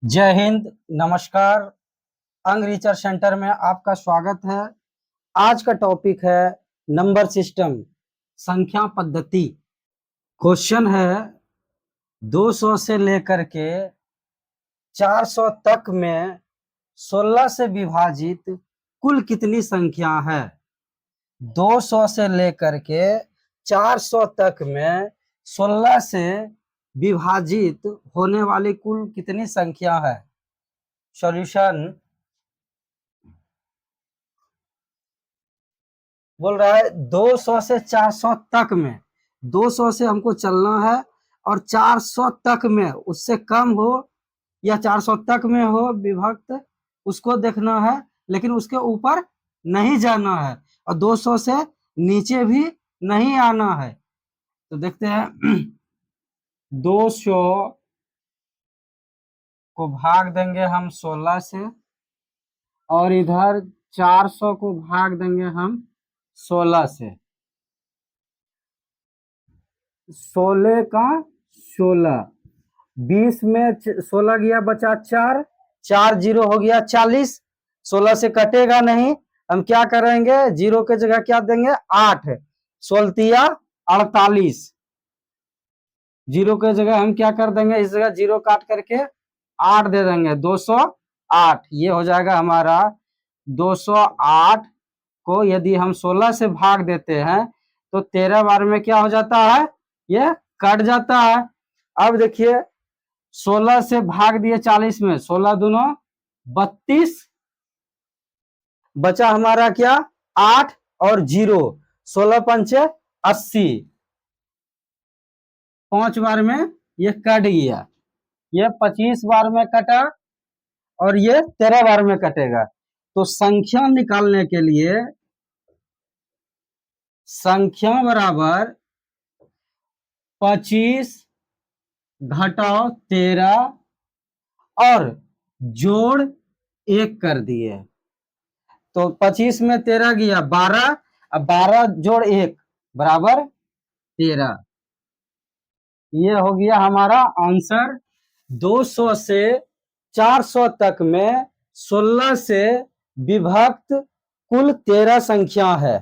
जय हिंद, नमस्कार। अंग रिसर्च सेंटर में आपका स्वागत है। आज का टॉपिक है नंबर सिस्टम, संख्या पद्धति। क्वेश्चन है 200 से लेकर के 400 तक में 16 से विभाजित कुल कितनी संख्या है? 200 से लेकर के 400 तक में 16 से विभाजित होने वाली कुल कितनी संख्या है? सॉल्यूशन बोल रहा है 200 से 400 तक में, 200 से हमको चलना है और 400 तक में, उससे कम हो या 400 तक में हो विभक्त, उसको देखना है, लेकिन उसके ऊपर नहीं जाना है और 200 से नीचे भी नहीं आना है। तो देखते हैं 200 को भाग देंगे हम 16 से और इधर 400 को भाग देंगे हम 16 से। 16 का 16, 20 में 16 गया, बचा 4, 4 जीरो हो गया 40। 16 से कटेगा नहीं, हम क्या करेंगे, जीरो के जगह क्या देंगे 8, 16 48। जीरो के जगह हम क्या कर देंगे, इस जगह जीरो काट करके 8 दे देंगे, 208। ये हो जाएगा हमारा 208 को यदि हम 16 से भाग देते हैं तो 13 बार में क्या हो जाता है, ये कट जाता है। अब देखिए 16 से भाग दिए 40 में, 16 दूनो 32, बचा हमारा क्या 8 और 0, 16 पंचे 80। 5 बार में ये कट गया, ये 25 बार में कटा और ये 13 बार में कटेगा। तो संख्या निकालने के लिए संख्या बराबर 25 घटाओ 13 और जोड़ 1 कर दिए। तो 25 में 13 गया 12, अब 12 जोड़ 1 बराबर 13। ये हो गया हमारा आंसर। 200 से 400 तक में 16 से विभक्त कुल 13 संख्या है।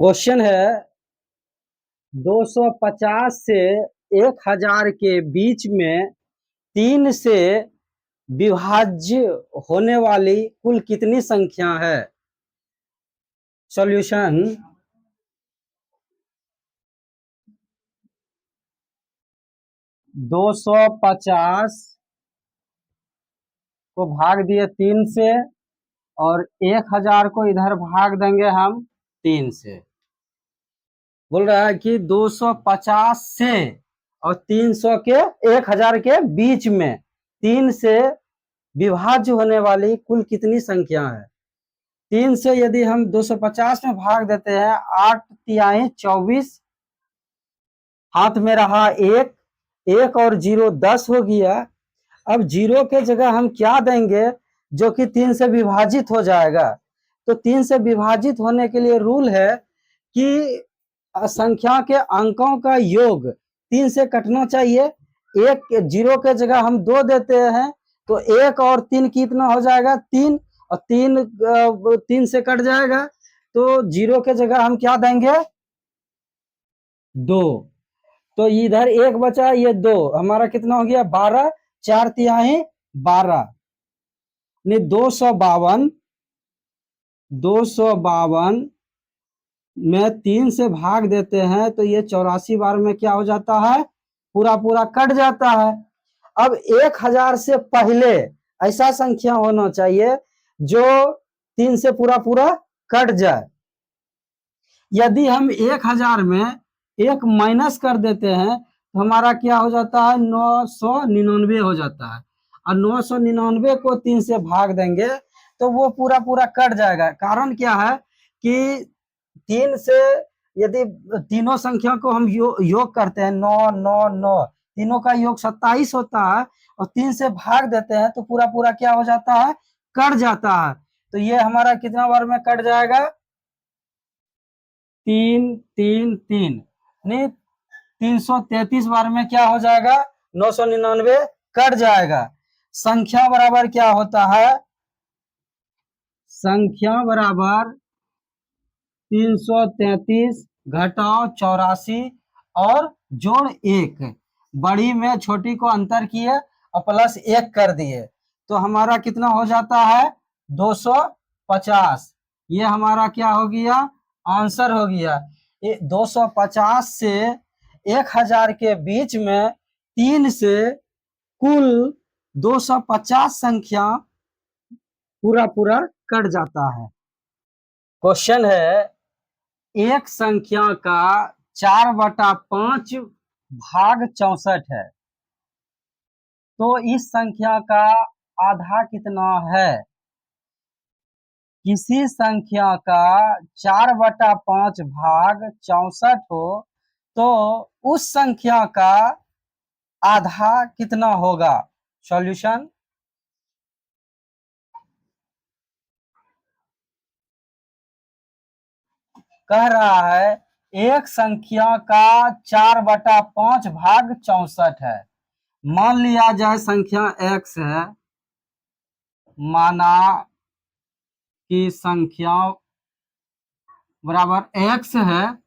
क्वेश्चन है 250 से 1000 के बीच में 3 से विभाज्य होने वाली कुल कितनी संख्या है? सॉल्यूशन 250 को भाग दिए 3 से और 1000 को इधर भाग देंगे हम 3 से। बोल रहा है कि 250 से और 300 के 1000 के बीच में 3 से विभाज्य होने वाली कुल कितनी संख्या है? 3 से यदि हम 250 में भाग देते हैं, 8 तिहाई 24, हाथ में रहा 1, 1 और 0 10 हो गया। अब 0 के जगह हम क्या देंगे जो कि 3 से विभाजित हो जाएगा? तो 3 से विभाजित होने के लिए रूल है कि संख्या के अंकों का योग 3 से कटना चाहिए। 1 0 के जगह हम 2 देते हैं तो 1 और 3 कितना हो जाएगा 3, और 3 से कट जाएगा तो 0 के जगह हम क्या देंगे 2। तो इधर 1 बचा, ये 2 हमारा कितना हो गया 12, 4 तिहाई 12, नहीं 252 में 3 से भाग देते हैं तो ये 84 बार में क्या हो जाता है, पूरा पूरा कट जाता है। अब 1000 से पहले ऐसा संख्या होना चाहिए जो 3 से पूरा पूरा कट जाए। यदि हम 1000 में 1 माइनस कर देते हैं तो हमारा क्या हो जाता है 999 हो जाता है, और 999 को 3 से भाग देंगे तो वो पूरा पूरा कट जाएगा। कारण क्या है कि 3 से यदि तीनों संख्या को हम योग करते हैं 9 9 9, तीनों का योग 27 होता है, और 3 से भाग देते हैं तो पूरा पूरा क्या हो जाता है, कट जाता है। तो ये हमारा कितना बार में कट जाएगा 3 3 3, नहीं 333 बार में क्या हो जाएगा, 999 कट जाएगा। संख्या बराबर क्या होता है, संख्या बराबर 333 घटाओ 84 और जोड़ 1, बड़ी में छोटी को अंतर किए और प्लस 1 कर दिए, तो हमारा कितना हो जाता है 250। ये हमारा क्या हो गया, आंसर हो गया। 250 से 1000 के बीच में 3 से कुल 250 संख्या पूरा पूरा कट जाता है। क्वेश्चन है, एक संख्या का 4/5 भाग 64 है, तो इस संख्या का आधा कितना है। किसी संख्या का 4/5 भाग 64 हो तो उस संख्या का आधा कितना होगा। सॉल्यूशन, कह रहा है एक संख्या का 4/5 भाग 64 है। मान लिया जाए संख्या x है, माना कि संख्या बराबर x है,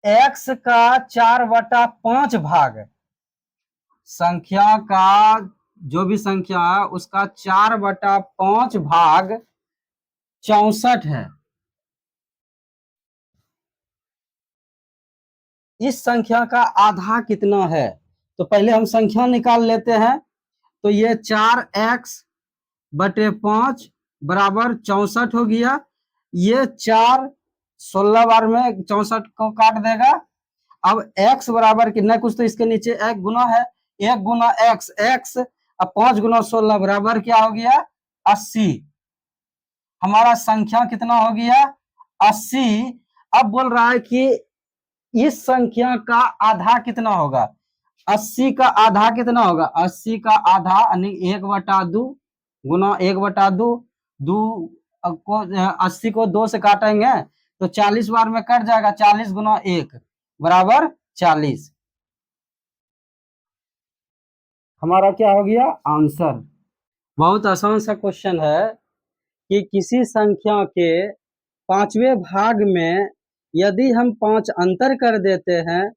x का 4/5 भाग, संख्या का जो भी संख्या है उसका 4/5 भाग 64 है। इस संख्या का आधा कितना है, तो पहले हम संख्या निकाल लेते हैं। तो ये 4x/5 बराबर 64 हो गया। ये 4 16 बार में 64 को काट देगा। अब x बराबर कितना, कुछ तो इसके नीचे एक गुना है, 1 गुना x, x अब 5 गुना 16 बराबर क्या हो गया 80। हमारा संख्या कितना हो गया 80। अब बोल रहा है कि इस संख्या का आधा कितना होगा। 80 का आधा कितना होगा, 80 का आधा यानी 1/2 गुना 1/2, 2 को 80 को 2 से काटेंगे तो 40 बार में कट जाएगा, 40 गुना 1 बराबर 40। हमारा क्या हो गया आंसर। बहुत आसान सा क्वेश्चन है कि किसी संख्या के 5वें भाग में यदि हम 5 अंतर कर देते हैं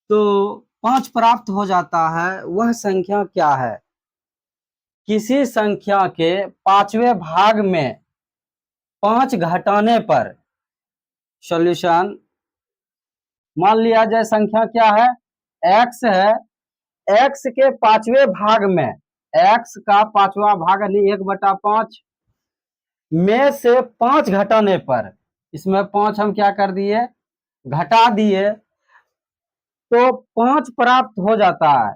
तो 5 प्राप्त हो जाता है, वह संख्या क्या है। किसी संख्या के 5वें भाग में 5 घटाने पर, सॉल्यूशन, मान लिया जाए संख्या क्या है x है, x के 5वें भाग में, x का 5वां भाग यानी 1/5 में से 5 घटाने पर, इसमें 5 हम क्या कर दिए घटा दिए, तो 5 प्राप्त हो जाता है,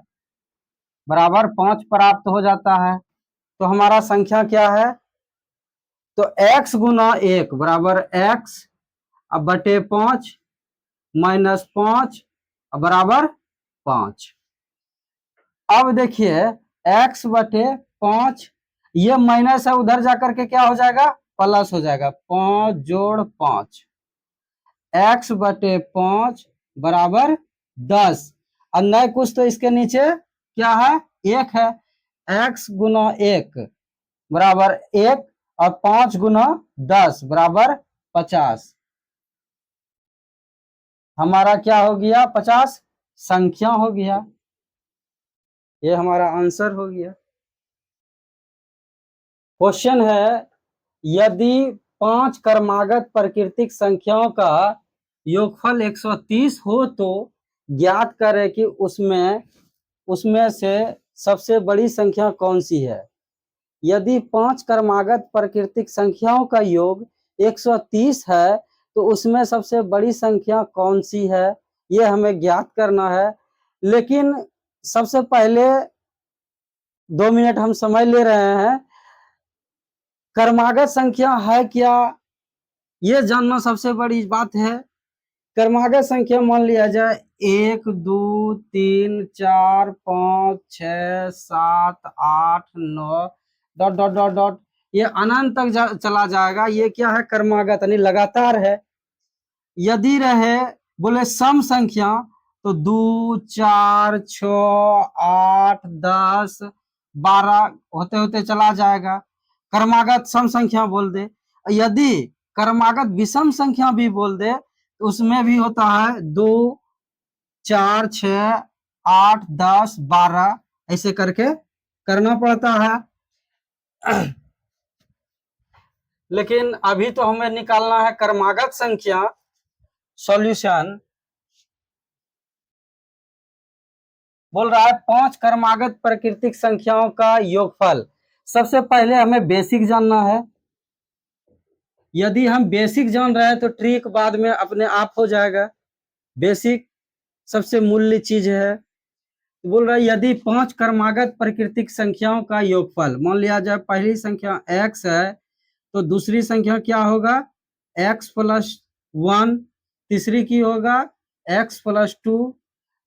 बराबर 5 प्राप्त हो जाता है। तो हमारा संख्या क्या है, तो x गुना 1 बराबर x अब बटे 5 माइनस 5 बराबर 5। अब देखिए x बटे 5, ये माइनस है, उधर जाकर के क्या हो जाएगा प्लस हो जाएगा, 5 जोड़ 5, x बटे 5 बराबर 10। और नए कुछ तो इसके नीचे क्या है 1 है, x गुना 1 बराबर 1 और 5 गुना 10 बराबर 50। हमारा क्या हो गया 50 संख्या हो गया, ये हमारा आंसर हो गया। क्वेश्चन है, यदि 5 क्रमागत प्राकृतिक संख्याओं का योगफल 130 हो तो ज्ञात करें कि उसमें से सबसे बड़ी संख्या कौन सी है। यदि 5 क्रमागत प्राकृतिक संख्याओं का योग 130 है तो उसमें सबसे बड़ी संख्या कौन सी है, ये हमें ज्ञात करना है। लेकिन सबसे पहले 2 मिनट हम समझ ले रहे हैं क्रमागत संख्या है क्या, ये जानना सबसे बड़ी बात है। क्रमागत संख्या मान लिया जाए 1 2 3 4 5 6 7 8 9 डॉट डॉट डॉट डॉट, ये अनंत तक चला जाएगा, ये क्या है क्रमागत यानी लगातार है। यदि रहे बोले सम संख्या तो 2 4 6 8 10 12 होते होते चला जाएगा। क्रमागत सम संख्या बोल दे। यदि क्रमागत विषम संख्या भी बोल दे तो उसमें भी होता है 2 4 6 8 10 12 ऐसे करके करना पड़ता है। लेकिन अभी तो हमें निकालना है क्रमागत संख्या। सॉल्यूशन बोल रहा है 5 क्रमागत प्राकृतिक संख्याओं का योगफल। सबसे पहले हमें बेसिक जानना है। यदि हम बेसिक जान रहे हैं तो ट्रिक बाद में अपने आप हो जाएगा। बेसिक सबसे मूल्य चीज है। बोल रहा है यदि 5 क्रमागत प्राकृतिक संख्याओं का योगफल, मान लिया जाए पहली संख्या x है तो दूसरी संख्या क्या होगा x प्लस 1, तीसरी की होगा x प्लस 2,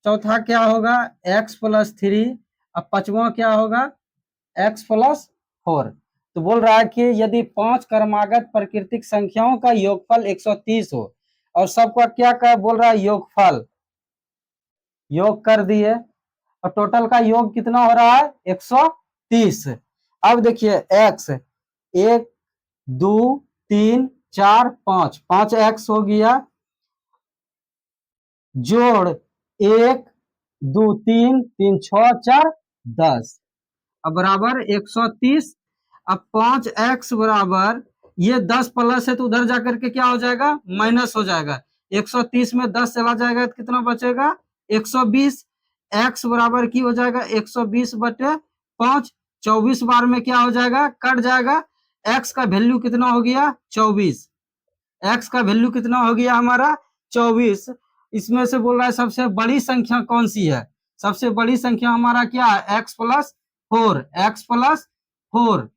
चौथा क्या होगा x प्लस 3, अब पांचवा क्या होगा x प्लस 4। तो बोल रहा है कि यदि 5 क्रमागत प्राकृतिक संख्याओं का योगफल 130 हो और सबका क्या बोल रहा है योगफल, योग कर दिए और टोटल का योग कितना हो रहा है 130। अब देखिए x 1 2 3 4 5, 5x हो गया, जोड़ 1 2 3 3 6 4 10, अब बराबर 130। अब 5x बराबर ये 10 प्लस है तो उधर जाकर के क्या हो जाएगा माइनस हो जाएगा। 130 में 10 चला जाएगा तो कितना बचेगा 120। x बराबर की हो जाएगा 120 बटे 5, 24 बार में क्या हो जाएगा कट जाएगा। x का वैल्यू कितना हो गया 24, x का वैल्यू कितना हो गया हमारा 24। इसमें से बोल रहा है सबसे बड़ी संख्या कौन सी है, सबसे बड़ी संख्या हमारा क्या है x प्लस 4, x प्लस 4।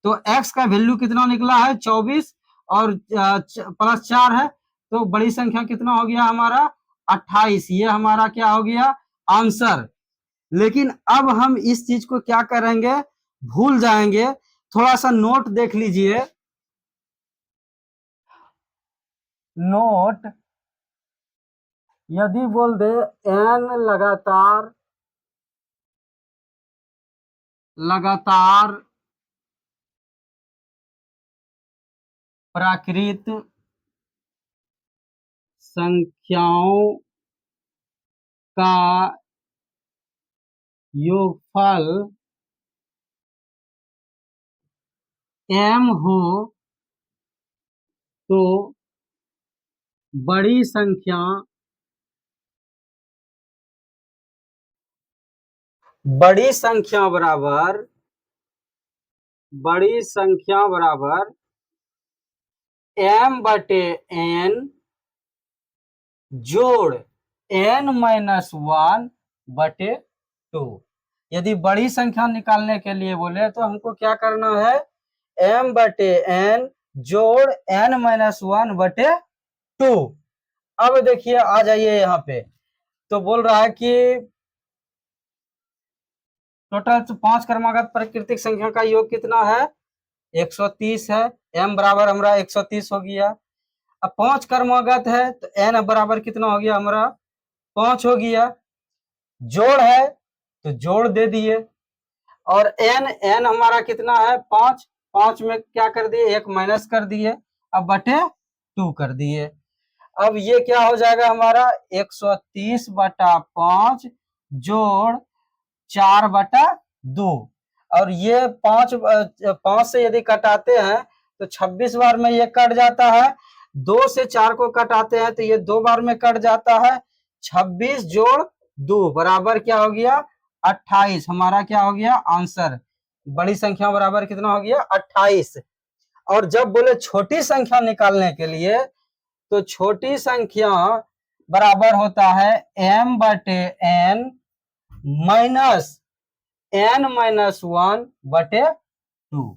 तो x का वैल्यू कितना निकला है 24 और प्लस 4 है तो बड़ी संख्या कितना हो गया हमारा 28। ये हमारा क्या हो गया आंसर। लेकिन अब हम इस चीज को क्या करेंगे भूल जाएंगे, थोड़ा सा नोट देख लीजिए। नोट यदि बोल दे n लगातार प्राकृत संख्याओं का योगफल m हो तो बड़ी संख्या बराबर m बटे n जोड़ n माइनस 1 बटे 2। यदि बड़ी संख्या निकालने के लिए बोले तो हमको क्या करना है m बटे n जोड़ n माइनस 1 बटे 2। अब देखिए आ जाइए यहाँ पे, तो बोल रहा है कि टोटल 5 क्रमागत प्राकृतिक संख्या का योग कितना है 130 है, m बराबर हमारा 130 हो गया। अब 5 क्रमागत है तो n बराबर कितना हो गया हमारा 5 हो गया, जोड़ है तो जोड़ दे दिए और n हमारा कितना है 5, 5 में क्या कर दिए 1 माइनस कर दिए, अब बटे 2 कर दिए। अब ये क्या हो जाएगा हमारा 130 बटा 5 जोड़ 4 बटा 2, और ये 5 से यदि कटाते हैं तो 26 बार में ये कट जाता है, 2 से 4 को कटाते हैं तो ये 2 बार में कट जाता है। 26 जोड़ 2 बराबर क्या हो गया 28, हमारा क्या हो गया आंसर। बड़ी संख्या बराबर कितना हो गया 28। और जब बोले छोटी संख्या निकालने के लिए तो छोटी संख्या बराबर होता है m बटे n माइनस n माइनस 1 बटे 2।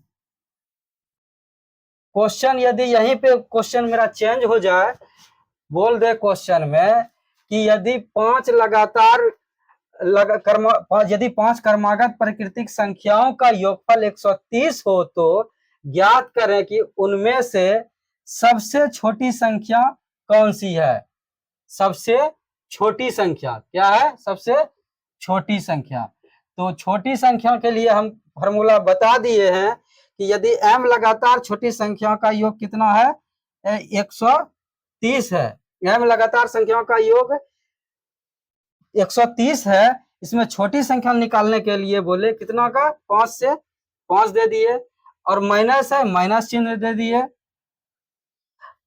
क्वेश्चन यदि यहीं पे क्वेश्चन मेरा चेंज हो जाए, बोल दे क्वेश्चन में कि यदि 5 लगातार यदि 5 क्रमागत प्राकृतिक संख्याओं का योगफल 130 हो तो ज्ञात करें कि उनमें से सबसे छोटी संख्या कौन सी है? सबसे छोटी संख्या क्या है? सबसे छोटी संख्या। तो छोटी संख्या के लिए हम फॉर्मूला बता दिए हैं कि यदि m लगातार छोटी संख्या का योग कितना है? 130 है। m लगातार संख्याओं का योग 130 है। इसमें छोटी संख्या निकालने के लिए बोले कितना का? 5 से 5 दे दिए, और माइनस है, माइनस चिन्ह दे दिए,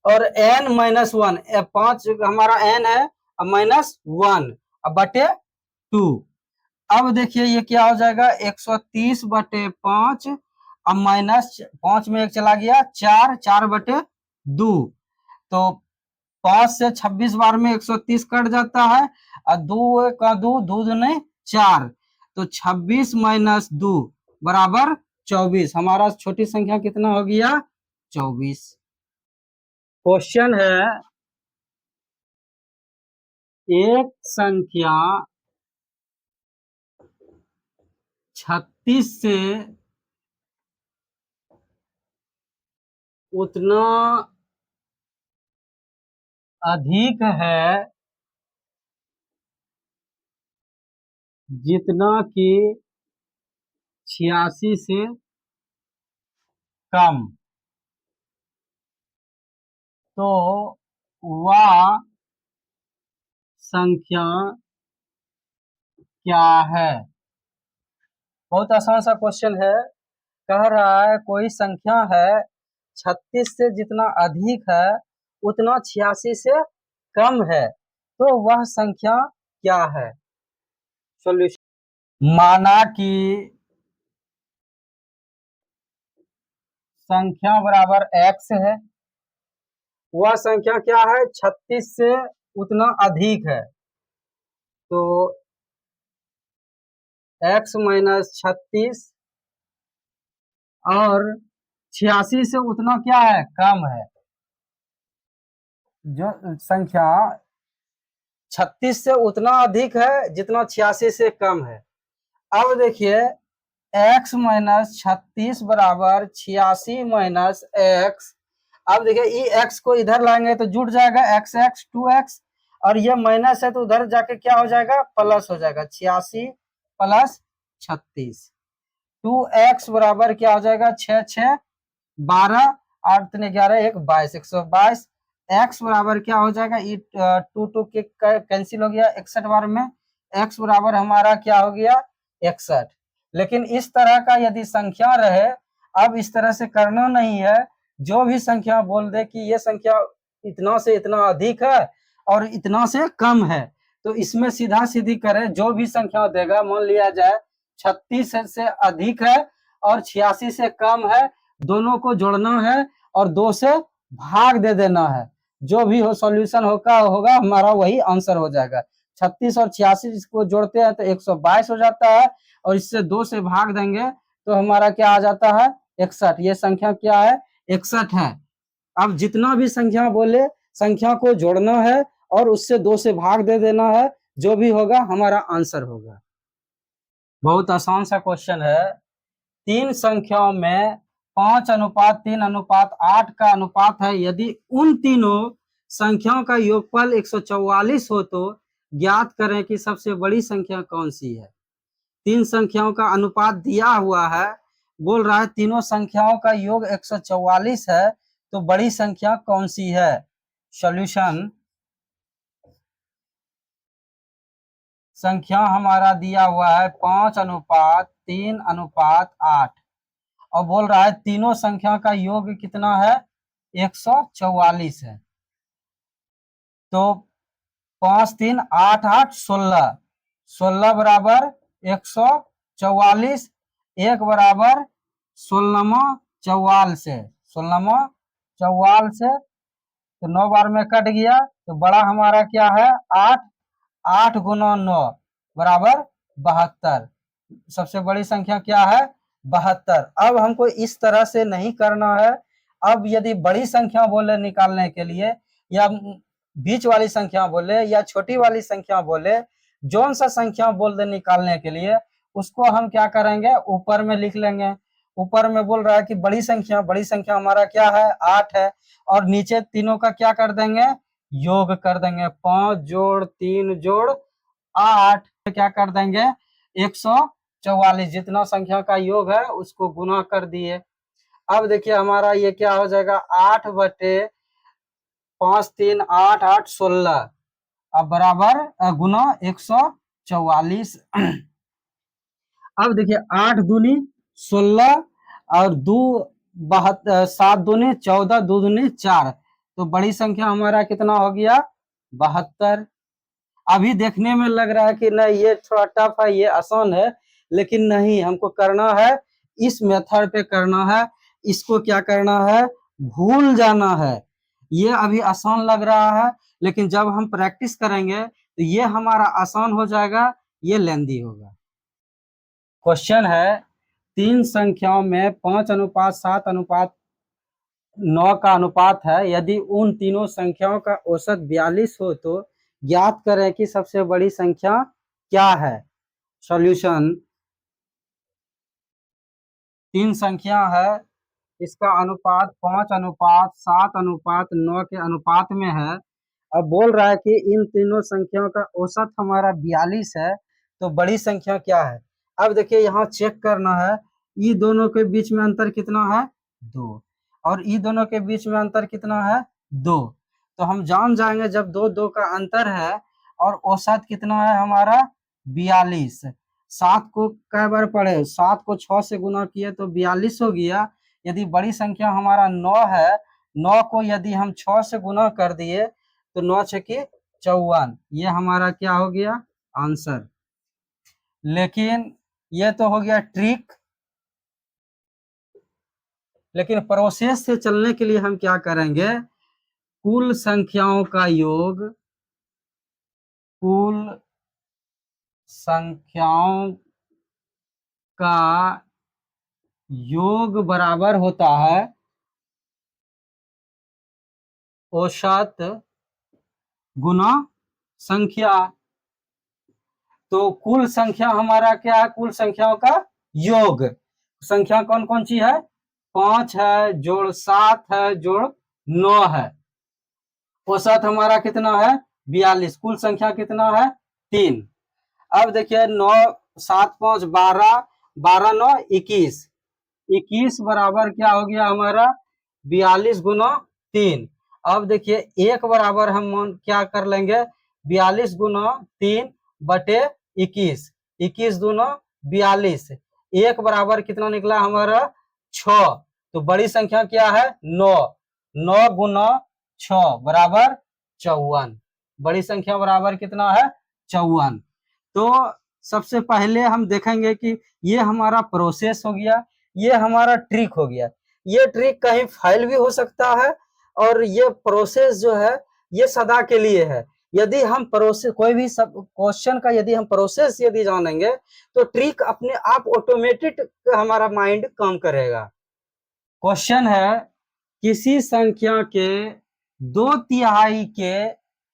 और n माइनस 1, 5 हमारा n है, अब माइनस 1 अब बटे 2। अब देखिए ये क्या हो जाएगा? 130 बटे 5, अब माइनस 5 में 1 चला गया, 4, 4 बटे 2। तो 5 से 26 बार में 130 कट जाता है, और 2 का 2, 2 दूने 4, तो 26 माइनस 2 बराबर 24। हमारा छोटी संख्या कितना हो गया? 24। क्वेश्चन है, एक संख्या 36 से उतना अधिक है जितना कि 86 से कम, तो वह संख्या क्या है? बहुत आसान सा क्वेश्चन है। कह रहा है कोई संख्या है 36 से जितना अधिक है उतना 86 से कम है, तो वह संख्या क्या है? सॉल्यूशन, माना कि संख्या बराबर x है, वह संख्या क्या है? 36 से उतना अधिक है, तो x माइनस 36 और 86 से उतना क्या है? कम है। जो संख्या 36 से उतना अधिक है जितना 86 से कम है। अब देखिए x माइनस 36 बराबर 86 माइनस एक्स। अब देखिए ये x को इधर लाएंगे तो जुड़ जाएगा x x 2x, और ये माइनस है तो उधर जाके क्या हो जाएगा? प्लस हो जाएगा। 86 प्लस 36, 2x बराबर क्या हो जाएगा? 6 6 12, 8 3 11 1 22, 122। x बराबर क्या हो जाएगा? 2 2 के कैंसिल हो गया 61 बार में, x बराबर हमारा क्या हो गया? 61। लेकिन इस तरह का यदि संख्या रहे, अब इस तरह से करना नहीं है। जो भी संख्या बोल दे कि ये संख्या इतना से इतना अधिक है और इतना से कम है, तो इसमें सीधा सीधी करें। जो भी संख्या देगा, मान लिया जाए 36 से अधिक है और 86 से कम है, दोनों को जोड़ना है और 2 से भाग दे देना है। जो भी हो सॉल्यूशन होगा हमारा वही आंसर हो जाएगा। 36 और 86 को जोड़ते हैं तो 122 हो जाता है, और इससे 2 से भाग देंगे तो हमारा क्या आ जाता है? 61। ये संख्या क्या है? 61 है। अब जितना भी संख्या बोले, संख्या को जोड़ना है और उससे 2 से भाग दे देना है। जो भी होगा हमारा आंसर होगा। बहुत आसान सा क्वेश्चन है। 3 संख्याओं में 5:3:8 का अनुपात है। यदि उन तीनों संख्याओं का योगफल 144 हो तो ज्ञात करें कि सबसे बड़ी संख्या कौन सी है। 3 संख्याओं का अनुपात दिया हुआ है, बोल रहा है तीनों संख्याओं का योग 144 है, तो बड़ी संख्या कौन सी है? सॉल्यूशन, संख्या हमारा दिया हुआ है 5:3:8, और बोल रहा है तीनों संख्या का योग कितना है? 144 है। तो 5 3 8 8 16, 16 बराबर 144, 1 बराबर 16वां चौवाल से, 16वां चौवाल से, तो 9 बार में कट गया, तो बड़ा हमारा क्या है? 8, 8 गुना 9 बराबर 72। सबसे बड़ी संख्या क्या है? 72। अब हमको इस तरह से नहीं करना है। अब यदि बड़ी संख्या बोले निकालने के लिए, या बीच वाली संख्या बोले या छोटी वाली संख्या बोले, जोन सा संख्या बोल दे निकालने के लिए, उसको हम क्या करेंगे? ऊपर में लिख लेंगे। ऊपर में बोल रहा है कि बड़ी संख्या हमारा क्या है? 8 है, और नीचे तीनों का क्या कर देंगे? योग कर देंगे, 5 जोड़ 3 जोड़ 8, क्या कर देंगे 144, जितना संख्या का योग है उसको गुना कर दिए। अब देखिए हमारा ये क्या हो जाएगा 8/5 3 8 8 16, अब बराबर गुना 144। अब देखिए 8 दूनी 16 और 2 7 दूनी 14, 2 दूनी 4, तो बड़ी संख्या हमारा कितना हो गया 72। अभी देखने में लग रहा है कि नहीं ये थोड़ा टफ है, ये आसान है, लेकिन नहीं, हमको करना है इस मेथड पे करना है, इसको क्या करना है भूल जाना है। ये अभी आसान लग रहा है, लेकिन जब हम प्रैक्टिस करेंगे तो ये हमारा आसान हो जाएगा, ये लेंदी होगा। क्वेश्चन है 3 संख्याओं में 5:7:9 का अनुपात है, यदि उन तीनों संख्याओं का औसत 42 हो तो ज्ञात करें कि सबसे बड़ी संख्या क्या है। सॉल्यूशन, 3 संख्या है, इसका अनुपात 5:7:9 के अनुपात में है। अब बोल रहा है कि इन तीनों संख्याओं का औसत हमारा 42 है, तो बड़ी संख्या क्या है। अब देखिए यहाँ चेक करना है, ये दोनों के बीच में अंतर कितना है 2, और ये दोनों के बीच में अंतर कितना है 2, तो हम जान जाएंगे जब 2 2 का अंतर है और औसत कितना है हमारा 42। 7 को कई बार पढ़े, 7 को 6 से गुना किए तो 42 हो गया। यदि बड़ी संख्या हमारा 9 है, 9 को यदि हम 6 से गुना कर दिए तो 9 छके 54, ये हमारा क्या हो गया आंसर। लेकिन ये तो हो गया ट्रिक, लेकिन प्रोसेस से चलने के लिए हम क्या करेंगे, कुल संख्याओं का योग, कुल संख्याओं का योग बराबर होता है औसत गुना संख्या। तो कुल संख्या हमारा क्या है, कुल संख्याओं का योग, संख्या कौन कौन सी है 5 है जोड़ 7 है जोड़ 9 है, औसत हमारा कितना है 42, कुल संख्या कितना है 3। अब देखिए 9 7 5 12, 12 9 21, 21 बराबर क्या हो गया हमारा 42 गुना 3। अब देखिए एक बराबर हम क्या कर लेंगे 42 गुना 3 बटे 21, 21 दूना 42, एक बराबर कितना निकला हमारा 6, तो बड़ी संख्या क्या है 9, 9 गुना 6 बराबर 54, बड़ी संख्या बराबर कितना है 54। तो सबसे पहले हम देखेंगे कि ये हमारा प्रोसेस हो गया, ये हमारा ट्रिक हो गया। ये ट्रिक कहीं फेल भी हो सकता है, और ये प्रोसेस जो है ये सदा के लिए है। यदि हम प्रोसेस कोई भी सब क्वेश्चन का यदि हम प्रोसेस यदि जानेंगे तो ट्रिक अपने आप ऑटोमेटिक हमारा माइंड काम करेगा। क्वेश्चन है किसी संख्या के 2/3 के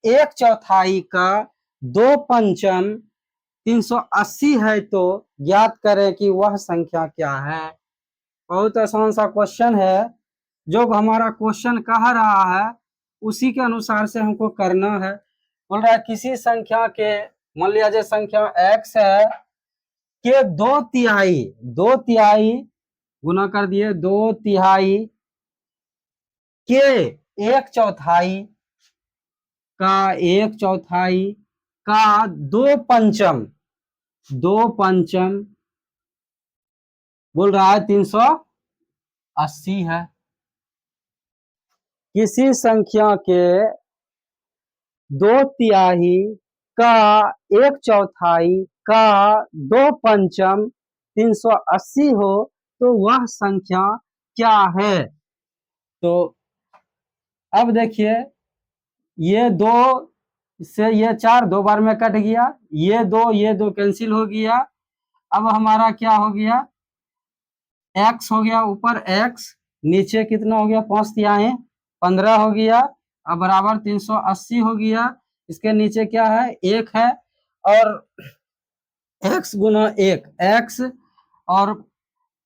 1/4 का 2/5 380 है तो ज्ञात करें कि वह संख्या क्या है। बहुत आसान सा क्वेश्चन है, जो हमारा क्वेश्चन कह रहा है उसी के अनुसार से हमको करना है। बोल रहा है किसी संख्या के, मान लिया जाए संख्या x है के 2/3, 2/3 गुना कर दिए 2/3 के 1/4 का 1/4 का 2/5, 2/5 बोल रहा है 380 है। किसी संख्या के 2/3 का 1/4 का 2/5 380 हो तो वह संख्या क्या है। तो अब देखिए ये 2 से ये 4 2 बार में कट गया, ये दो कैंसिल हो गया। अब हमारा क्या हो गया x हो गया, ऊपर x, नीचे कितना हो गया 5/3 15 हो गया, अब बराबर 380 हो गया। इसके नीचे क्या है 1 है, और x गुना 1 x, और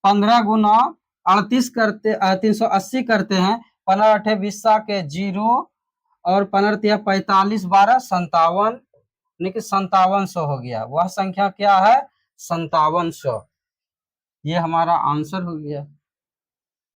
15 गुना 38 करते 380 करते हैं, 15 8 20 के 0, और 15 45 12 57, यानी कि 5700 हो गया। वह संख्या क्या है? 5700। ये हमारा आंसर हो गया।